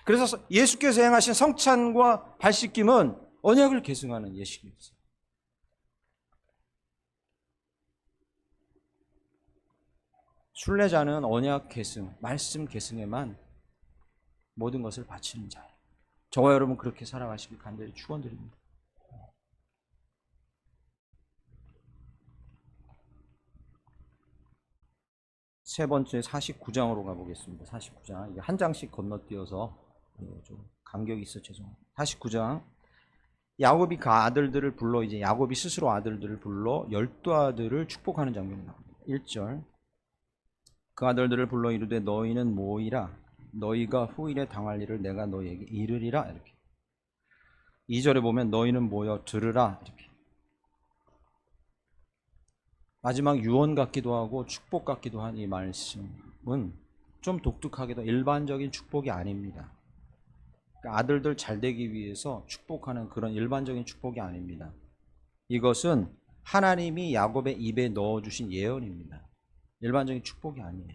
그래서 예수께서 행하신 성찬과 발 씻김은 언약을 계승하는 예식이었어요. 순례자는 언약 계승, 말씀 계승에만 모든 것을 바치는 자예요. 저와 여러분 그렇게 살아가시길 간절히 축원드립니다. 세 번째 49장으로 가보겠습니다. 49장. 이게 한 장씩 건너뛰어서 좀 간격이 있어 죄송합니다. 49장. 야곱이 그 아들들을 불러, 이제 야곱이 스스로 아들들을 불러 12아들을 축복하는 장면이 나옵니다. 1절. 그 아들들을 불러 이르되 너희는 모이라, 너희가 후일에 당할 일을 내가 너희에게 이르리라. 이렇게. 2절에 보면 너희는 모여 들으라. 이렇게. 마지막 유언 같기도 하고 축복 같기도 한 이 말씀은 좀 독특하게도 일반적인 축복이 아닙니다. 그러니까 아들들 잘 되기 위해서 축복하는 그런 일반적인 축복이 아닙니다. 이것은 하나님이 야곱의 입에 넣어주신 예언입니다. 일반적인 축복이 아니에요.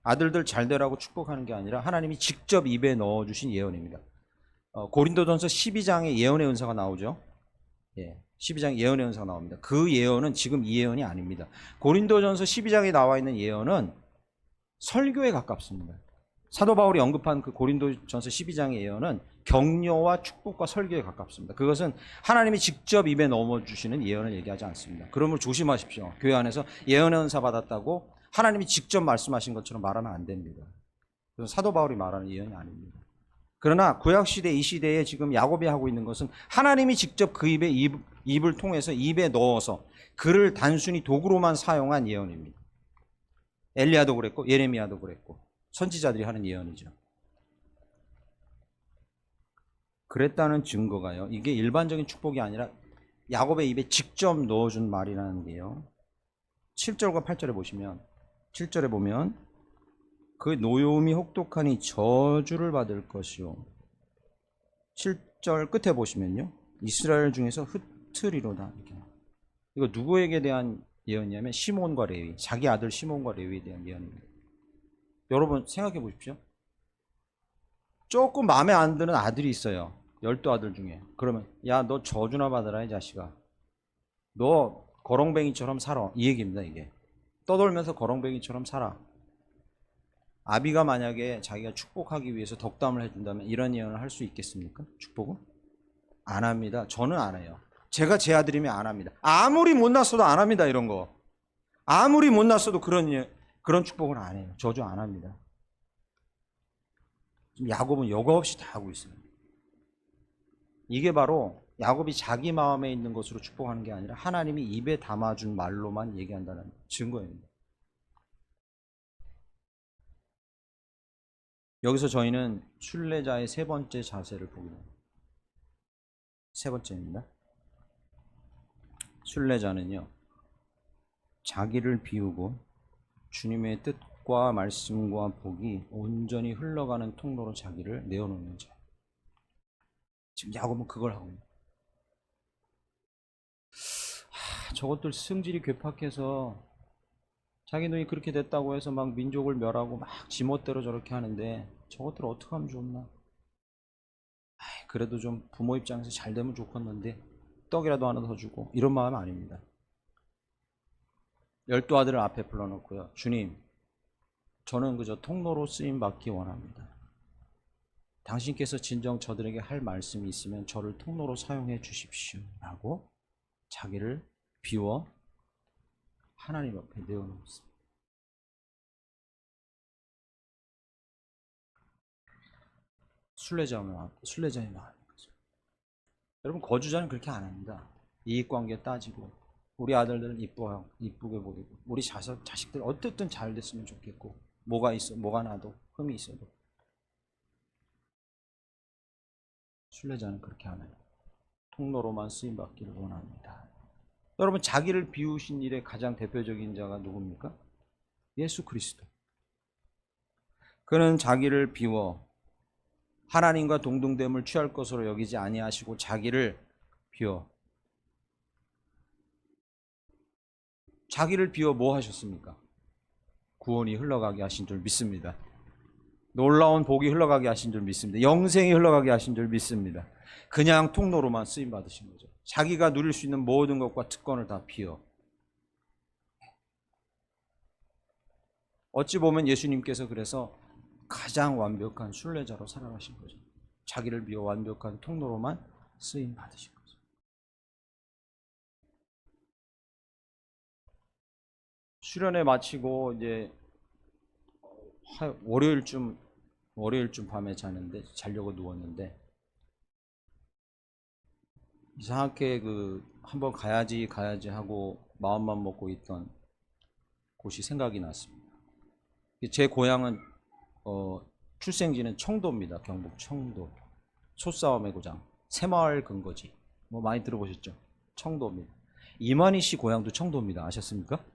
아들들 잘 되라고 축복하는 게 아니라 하나님이 직접 입에 넣어주신 예언입니다. 고린도전서 12장에 예언의 은사가 나오죠. 12장 예언의 은사가 나옵니다. 그 예언은 지금 이 예언이 아닙니다. 고린도전서 12장에 나와 있는 예언은 설교에 가깝습니다. 사도 바울이 언급한 그 고린도전서 12장의 예언은 격려와 축복과 설교에 가깝습니다. 그것은 하나님이 직접 입에 넣어주시는 예언을 얘기하지 않습니다. 그러므로 조심하십시오. 교회 안에서 예언의 은사 받았다고 하나님이 직접 말씀하신 것처럼 말하면 안 됩니다. 그래서 사도 바울이 말하는 예언이 아닙니다. 그러나 구약시대 이 시대에 지금 야곱이 하고 있는 것은 하나님이 직접 그 입을 통해서 입에 넣어서 그를 단순히 도구로만 사용한 예언입니다. 엘리야도 그랬고 예레미야도 그랬고 선지자들이 하는 예언이죠. 그랬다는 증거가요, 이게 일반적인 축복이 아니라 야곱의 입에 직접 넣어준 말이라는 게요, 7절과 8절에 보시면, 7절에 보면 그 노여움이 혹독하니 저주를 받을 것이요. 7절 끝에 보시면요, 이스라엘 중에서 흩으리로다. 이거 누구에게 대한 예언이냐면 시몬과 레위, 자기 아들 시몬과 레위에 대한 예언입니다. 여러분 생각해 보십시오. 조금 마음에 안 드는 아들이 있어요. 12아들 중에. 그러면 야, 너 저주나 받아라 이 자식아. 너 거렁뱅이처럼 살아. 이 얘기입니다. 이게. 떠돌면서 거렁뱅이처럼 살아. 아비가 만약에 자기가 축복하기 위해서 덕담을 해준다면 이런 예언을 할 수 있겠습니까? 축복은? 안 합니다. 저는 안 해요. 제가 제 아들이면 안 합니다. 아무리 못났어도 안 합니다. 이런 거. 아무리 못났어도 그런 축복을 안 해요. 저주 안 합니다. 지금 야곱은 여과 없이 다 하고 있어요. 이게 바로 야곱이 자기 마음에 있는 것으로 축복하는 게 아니라 하나님이 입에 담아준 말로만 얘기한다는 증거입니다. 여기서 저희는 순례자의 세 번째 자세를 보게 됩니다. 세 번째입니다. 순례자는요, 자기를 비우고 주님의 뜻과 말씀과 복이 온전히 흘러가는 통로로 자기를 내어놓는 자. 지금 야곱은 그걸 하고 있는. 저것들 성질이 괴팍해서 자기 눈이 그렇게 됐다고 해서 막 민족을 멸하고 막 지멋대로 저렇게 하는데 저것들 어떻게 하면 좋나? 그래도 좀 부모 입장에서 잘 되면 좋겠는데 떡이라도 하나 더 주고 이런 마음 아닙니다. 12아들을 앞에 불러놓고요. 주님, 저는 그저 통로로 쓰임 받기 원합니다. 당신께서 진정 저들에게 할 말씀이 있으면 저를 통로로 사용해 주십시오. 라고 자기를 비워 하나님 앞에 내어놓습니다. 순례자의 마음인 거죠. 여러분, 거주자는 그렇게 안 합니다. 이익관계 따지고 우리 아들들은 이쁘게 보이고 우리 자식들 어쨌든 잘 됐으면 좋겠고 뭐가 나도 흠이 있어도 순례자는 그렇게 안 해요. 통로로만 쓰임받기를 원합니다. 여러분, 자기를 비우신 일의 가장 대표적인 자가 누굽니까? 예수 그리스도. 그는 자기를 비워 하나님과 동등됨을 취할 것으로 여기지 아니하시고 자기를 비워 뭐 하셨습니까? 구원이 흘러가게 하신 줄 믿습니다. 놀라운 복이 흘러가게 하신 줄 믿습니다. 영생이 흘러가게 하신 줄 믿습니다. 그냥 통로로만 쓰임 받으신 거죠. 자기가 누릴 수 있는 모든 것과 특권을 다 비워. 어찌 보면 예수님께서 그래서 가장 완벽한 순례자로 살아가신 거죠. 자기를 비워 완벽한 통로로만 쓰임 받으신 거죠. 수련회 마치고 이제 월요일쯤 밤에 자려고 누웠는데 이상하게 한번 가야지 하고 마음만 먹고 있던 곳이 생각이 났습니다. 제 고향은 출생지는 청도입니다. 경북 청도. 소싸움의 고장, 새마을 근거지. 뭐 많이 들어보셨죠? 청도입니다. 이만희 씨 고향도 청도입니다. 아셨습니까?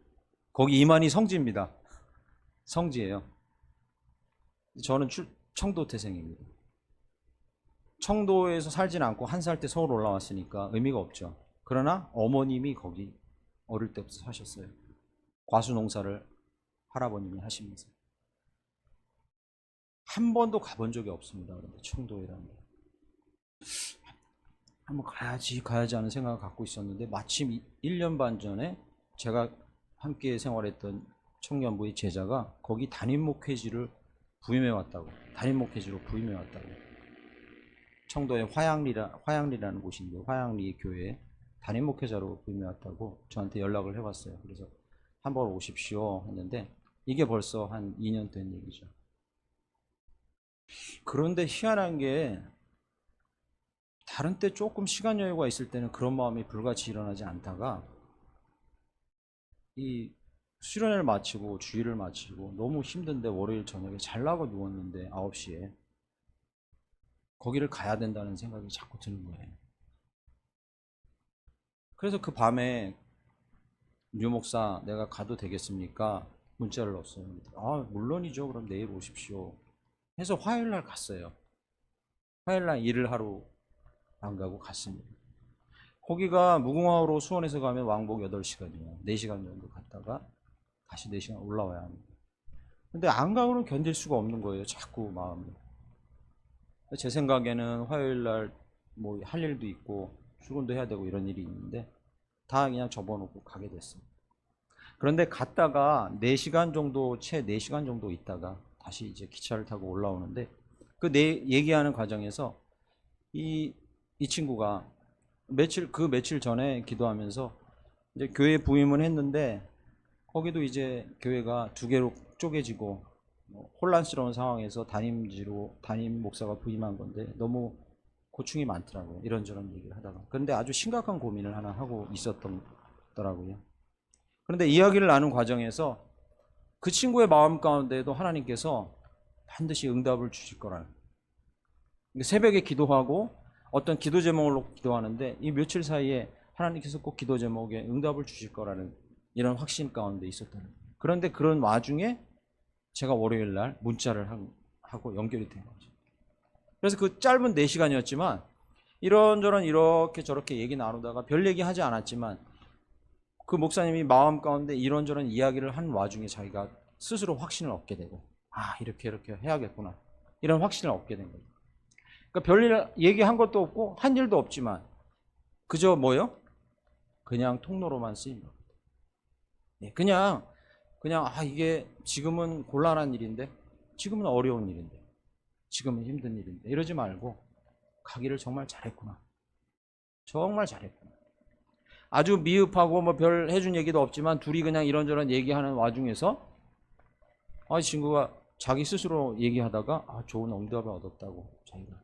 거기 이만희 성지입니다. 성지예요. 저는 청도 태생입니다. 청도에서 살진 않고 한 살 때 서울 올라왔으니까 의미가 없죠. 그러나 어머님이 거기 어릴 때부터 사셨어요. 과수 농사를 할아버님이 하시면서. 한 번도 가본 적이 없습니다. 그런데 청도에라는 게. 한번 가야지 하는 생각을 갖고 있었는데 마침 1년 반 전에 제가 함께 생활했던 청년부의 제자가 거기 담임 목회지로 부임해 왔다고. 청도의 화양리라는 곳인데 화양리 교회에 담임 목회자로 부임해 왔다고 저한테 연락을 해봤어요. 그래서 한번 오십시오 했는데 이게 벌써 한 2년 된 얘기죠. 그런데 희한한 게 다른 때 조금 시간 여유가 있을 때는 그런 마음이 불같이 일어나지 않다가 이 수련회를 마치고 주일을 마치고 너무 힘든데 월요일 저녁에 잘라고 누웠는데 9시에 거기를 가야 된다는 생각이 자꾸 드는 거예요. 그래서 그 밤에 류 목사 내가 가도 되겠습니까? 문자를 넣었어요. 물론이죠. 그럼 내일 오십시오. 해서 화요일 날 갔어요. 화요일 날 일을 하러 안 가고 갔습니다. 거기가 무궁화호로 수원에서 가면 왕복 8시간이에요. 4시간 정도 갔다가 다시 4시간 올라와야 합니다. 근데 안 가고는 견딜 수가 없는 거예요. 자꾸 마음이. 제 생각에는 화요일 날 뭐 할 일도 있고 출근도 해야 되고 이런 일이 있는데 다 그냥 접어놓고 가게 됐습니다. 그런데 갔다가 4시간 정도 있다가 다시 이제 기차를 타고 올라오는데 얘기하는 과정에서 이 친구가 며칠 전에 기도하면서 이제 교회 부임은 했는데 거기도 이제 교회가 2개로 쪼개지고 혼란스러운 상황에서 담임 목사가 부임한 건데 너무 고충이 많더라고요. 이런저런 얘기를 하다가. 그런데 아주 심각한 고민을 하나 하고 있었더라고요. 그런데 이야기를 나눈 과정에서 그 친구의 마음 가운데에도 하나님께서 반드시 응답을 주실 거라는. 새벽에 기도하고 어떤 기도 제목으로 기도하는데 이 며칠 사이에 하나님께서 꼭 기도 제목에 응답을 주실 거라는 이런 확신 가운데 있었다는 거예요. 그런데 그런 와중에 제가 월요일 날 문자를 하고 연결이 된 거죠. 그래서 그 짧은 4시간이었지만 이런저런 이렇게 저렇게 얘기 나누다가 별 얘기 하지 않았지만 그 목사님이 마음 가운데 이런저런 이야기를 한 와중에 자기가 스스로 확신을 얻게 되고, 아, 이렇게 해야겠구나, 이런 확신을 얻게 된 거예요. 그러니까 별일 얘기한 것도 없고 한 일도 없지만 그저 뭐요? 그냥 통로로만 쓰인 겁니다. 그냥 이게 지금은 곤란한 일인데, 지금은 어려운 일인데, 지금은 힘든 일인데, 이러지 말고 가기를 정말 잘했구나, 정말 잘했구나. 아주 미흡하고 뭐 별 해준 얘기도 없지만 둘이 그냥 이런저런 얘기하는 와중에서 이 친구가 자기 스스로 얘기하다가 좋은 응답을 얻었다고 자기가.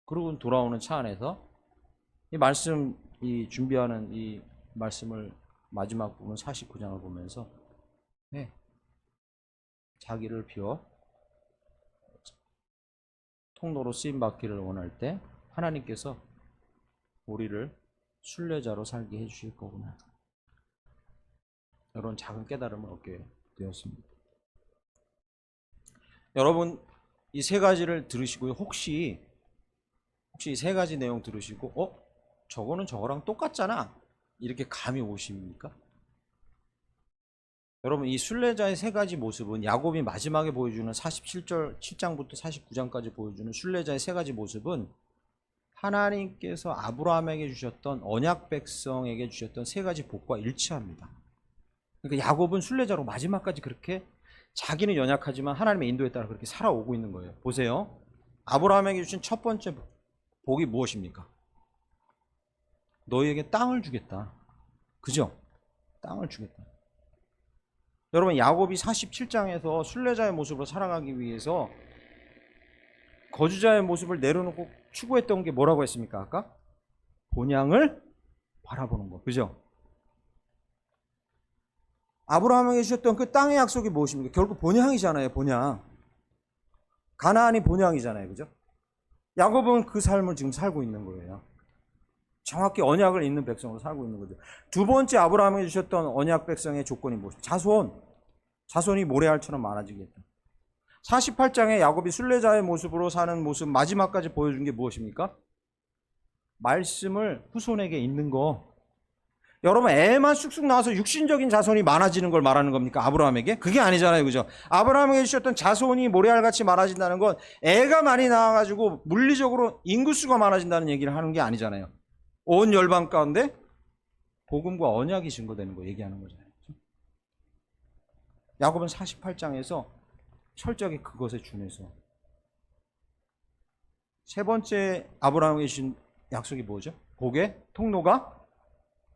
그러고 돌아오는 차 안에서 이 말씀, 이 준비하는 이 말씀을 마지막 부분 49장을 보면서 자기를 비워 통로로 쓰임 받기를 원할 때 하나님께서 우리를 순례자로 살게 해주실 거구나, 이런 작은 깨달음을 얻게 되었습니다. 여러분, 이 세 가지를 들으시고요, 혹시 이 세 가지 내용 들으시고 저거는 저거랑 똑같잖아, 이렇게 감이 오십니까? 여러분, 이 순례자의 세 가지 모습은 야곱이 마지막에 보여주는 47절 7장부터 49장까지 보여주는 순례자의 세 가지 모습은 하나님께서 아브라함에게 주셨던 언약 백성에게 주셨던 세 가지 복과 일치합니다. 그러니까 야곱은 순례자로 마지막까지 그렇게 자기는 연약하지만 하나님의 인도에 따라 그렇게 살아오고 있는 거예요. 보세요. 아브라함에게 주신 첫 번째 복이 무엇입니까? 너희에게 땅을 주겠다. 그죠? 땅을 주겠다. 여러분, 야곱이 47장에서 순례자의 모습으로 살아가기 위해서 거주자의 모습을 내려놓고 추구했던 게 뭐라고 했습니까? 아까? 본향을 바라보는 거. 그죠? 아브라함에게 주셨던 그 땅의 약속이 무엇입니까? 결국 본향이잖아요. 본향. 가나안이 본향이잖아요. 그죠? 야곱은 그 삶을 지금 살고 있는 거예요. 정확히 언약을 잇는 백성으로 살고 있는 거죠. 두 번째 아브라함에게 주셨던 언약 백성의 조건이 무엇입니까? 자손이 모래알처럼 많아지겠다. 48장에 야곱이 순례자의 모습으로 사는 모습 마지막까지 보여준 게 무엇입니까? 말씀을 후손에게 잇는 거. 여러분, 애만 쑥쑥 나와서 육신적인 자손이 많아지는 걸 말하는 겁니까? 아브라함에게? 그게 아니잖아요. 그죠? 아브라함에게 주셨던 자손이 모래알같이 많아진다는 건 애가 많이 나와가지고 물리적으로 인구수가 많아진다는 얘기를 하는 게 아니잖아요. 온 열방 가운데 복음과 언약이 증거되는 거 얘기하는 거잖아요. 야곱은 48장에서 철저하게 그것에 준해서 세 번째 아브라함에게 주신 약속이 뭐죠? 복의 통로가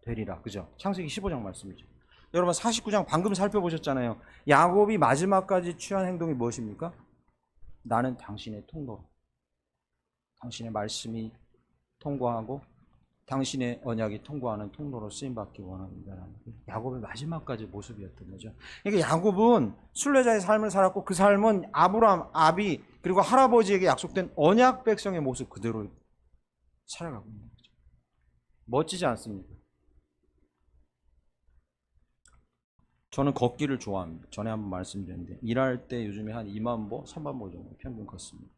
되리라. 그죠? 창세기 15장 말씀이죠. 여러분, 49장 방금 살펴보셨잖아요. 야곱이 마지막까지 취한 행동이 무엇입니까? 나는 당신의 통로로, 당신의 말씀이 통과하고 당신의 언약이 통과하는 통로로 쓰임받기 원합니다라는 야곱의 마지막까지 모습이었던 거죠. 그러니까 야곱은 순례자의 삶을 살았고 그 삶은 아브라함, 아비 그리고 할아버지에게 약속된 언약 백성의 모습 그대로 살아가고 있는 거죠. 멋지지 않습니까? 저는 걷기를 좋아합니다. 전에 한번 말씀드렸는데 일할 때 요즘에 한 2만 보, 3만 보 정도 평균 걷습니다.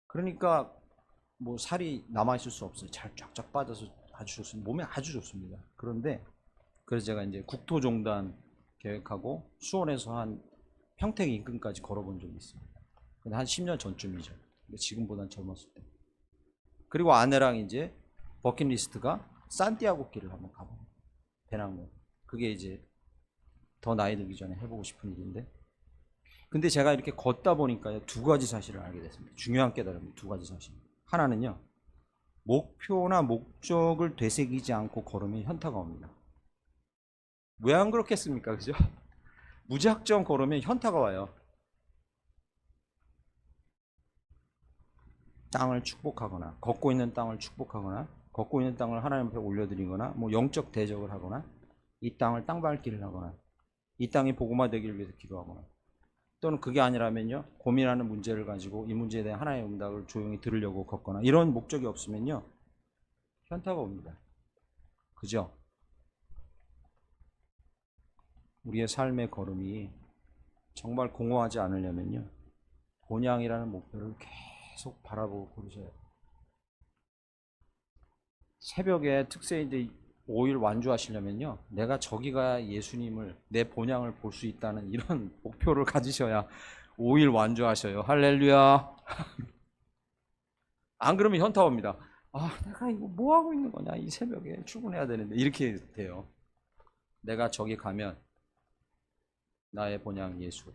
그러니까 뭐 살이 남아있을 수 없어요. 잘 쫙쫙 빠져서 아주 좋습니다. 몸에 아주 좋습니다. 그런데 그래서 제가 이제 국토종단 계획하고 수원에서 한 평택 인근까지 걸어본 적이 있어요. 근데 한 10년 전쯤이죠. 지금보단 젊었을 때. 그리고 아내랑 이제 버킷리스트가 산티아고 길을 한번 가보고 배낭여행. 그게 이제 더 나이 들기 전에 해보고 싶은 일인데, 근데 제가 이렇게 걷다 보니까 두 가지 사실을 알게 됐습니다. 중요한 깨달음이 두 가지 사실. 하나는요, 목표나 목적을 되새기지 않고 걸으면 현타가 옵니다. 왜 안 그렇겠습니까? 그죠? 무작정 걸으면 현타가 와요. 땅을 축복하거나, 걷고 있는 땅을 축복하거나, 걷고 있는 땅을 하나님 앞에 올려드리거나, 뭐 영적 대적을 하거나, 이 땅을 땅밟기를 하거나, 이 땅이 복음화 되기를 위해서 기도하거나, 또는 그게 아니라면요, 고민하는 문제를 가지고 이 문제에 대한 하나님의 응답을 조용히 들으려고 걷거나, 이런 목적이 없으면요, 현타가 옵니다. 그죠? 우리의 삶의 걸음이 정말 공허하지 않으려면요, 본향이라는 목표를 계속 바라보고 고르셔야 돼요. 새벽에 특세인데 5일 완주하시려면요, 내가 저기가 예수님을, 내 본향을 볼 수 있다는 이런 목표를 가지셔야 5일 완주하셔요. 할렐루야. 안 그러면 현타 옵니다. 아, 내가 이거 뭐 하고 있는 거냐, 이 새벽에 출근해야 되는데. 이렇게 돼요. 내가 저기 가면 나의 본향 예수,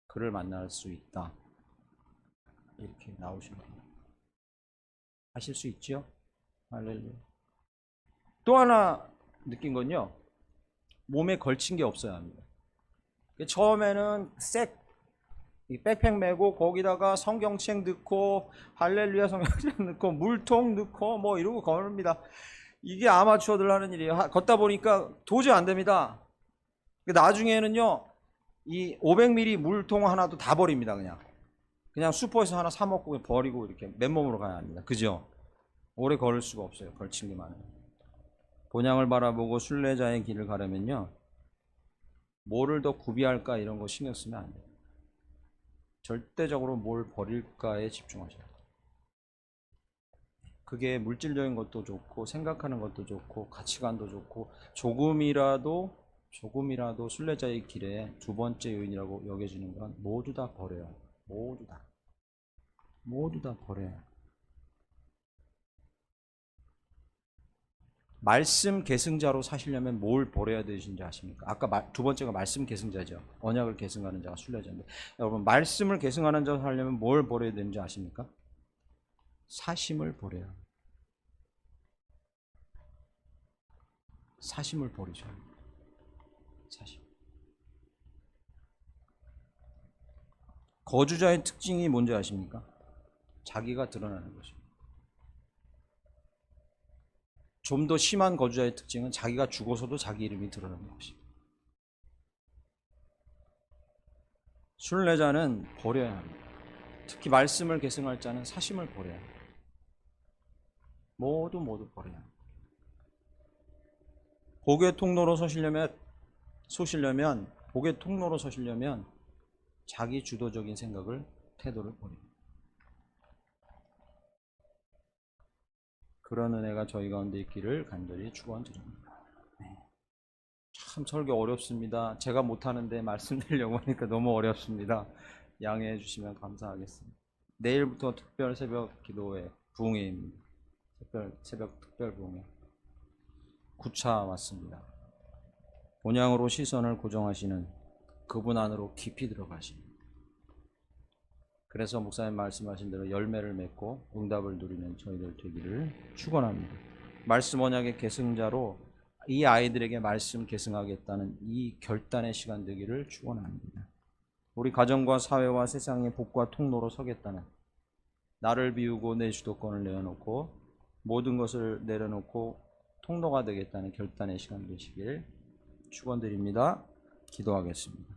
그를 만날 수 있다, 이렇게 나오시면 하실 수 있죠. 할렐루야. 또 하나 느낀 건요, 몸에 걸친 게 없어야 합니다. 처음에는 이 백팩 메고 거기다가 성경책 넣고 할렐루야 성경책 넣고 물통 넣고 뭐 이러고 걸습니다. 이게 아마추어들 하는 일이에요. 걷다 보니까 도저히 안 됩니다. 나중에는요, 이 500ml 물통 하나도 다 버립니다. 그냥 슈퍼에서 하나 사 먹고 버리고 이렇게 맨몸으로 가야 합니다. 그죠? 오래 걸을 수가 없어요. 걸친 게 많아요. 본향을 바라보고 순례자의 길을 가려면요, 뭐를 더 구비할까 이런 거 신경 쓰면 안 돼요. 절대적으로 뭘 버릴까에 집중하셔야 돼요. 그게 물질적인 것도 좋고 생각하는 것도 좋고 가치관도 좋고, 조금이라도 순례자의 길에 두 번째 요인이라고 여겨지는 건 모두 다 버려요. 모두 다 버려요. 말씀 계승자로 사시려면 뭘 버려야 되신지 아십니까? 아까 두 번째가 말씀 계승자죠. 언약을 계승하는 자가 순례자인데, 여러분 말씀을 계승하는 자로 살려면 뭘 버려야 되는지 아십니까? 사심을 버려요. 사심을 버리셔야 합니다. 사심. 거주자의 특징이 뭔지 아십니까? 자기가 드러나는 것입니다. 좀 더 심한 거주자의 특징은 자기가 죽어서도 자기 이름이 드러나는 것입니다. 순례자는 버려야 합니다. 특히 말씀을 계승할 자는 사심을 버려야 합니다. 모두 버려야 합니다. 복의 통로로 서시려면 자기 주도적인 생각을, 태도를 버립니다. 그런 은혜가 저희 가운데 있기를 간절히 축원드립니다. 참 설교 어렵습니다. 제가 못하는데 말씀드리려고 하니까 너무 어렵습니다. 양해해 주시면 감사하겠습니다. 내일부터 특별 새벽 기도회 부흥회입니다. 새벽 특별 부흥회 9차 왔습니다. 본향으로 시선을 고정하시는 그분 안으로 깊이 들어가십니다. 그래서 목사님 말씀하신 대로 열매를 맺고 응답을 누리는 저희들 되기를 축원합니다. 말씀 언약의 계승자로 이 아이들에게 말씀 계승하겠다는 이 결단의 시간 되기를 축원합니다. 우리 가정과 사회와 세상의 복과 통로로 서겠다는, 나를 비우고 내 주도권을 내려놓고 모든 것을 내려놓고 통로가 되겠다는 결단의 시간 되시길 축원드립니다. 기도하겠습니다.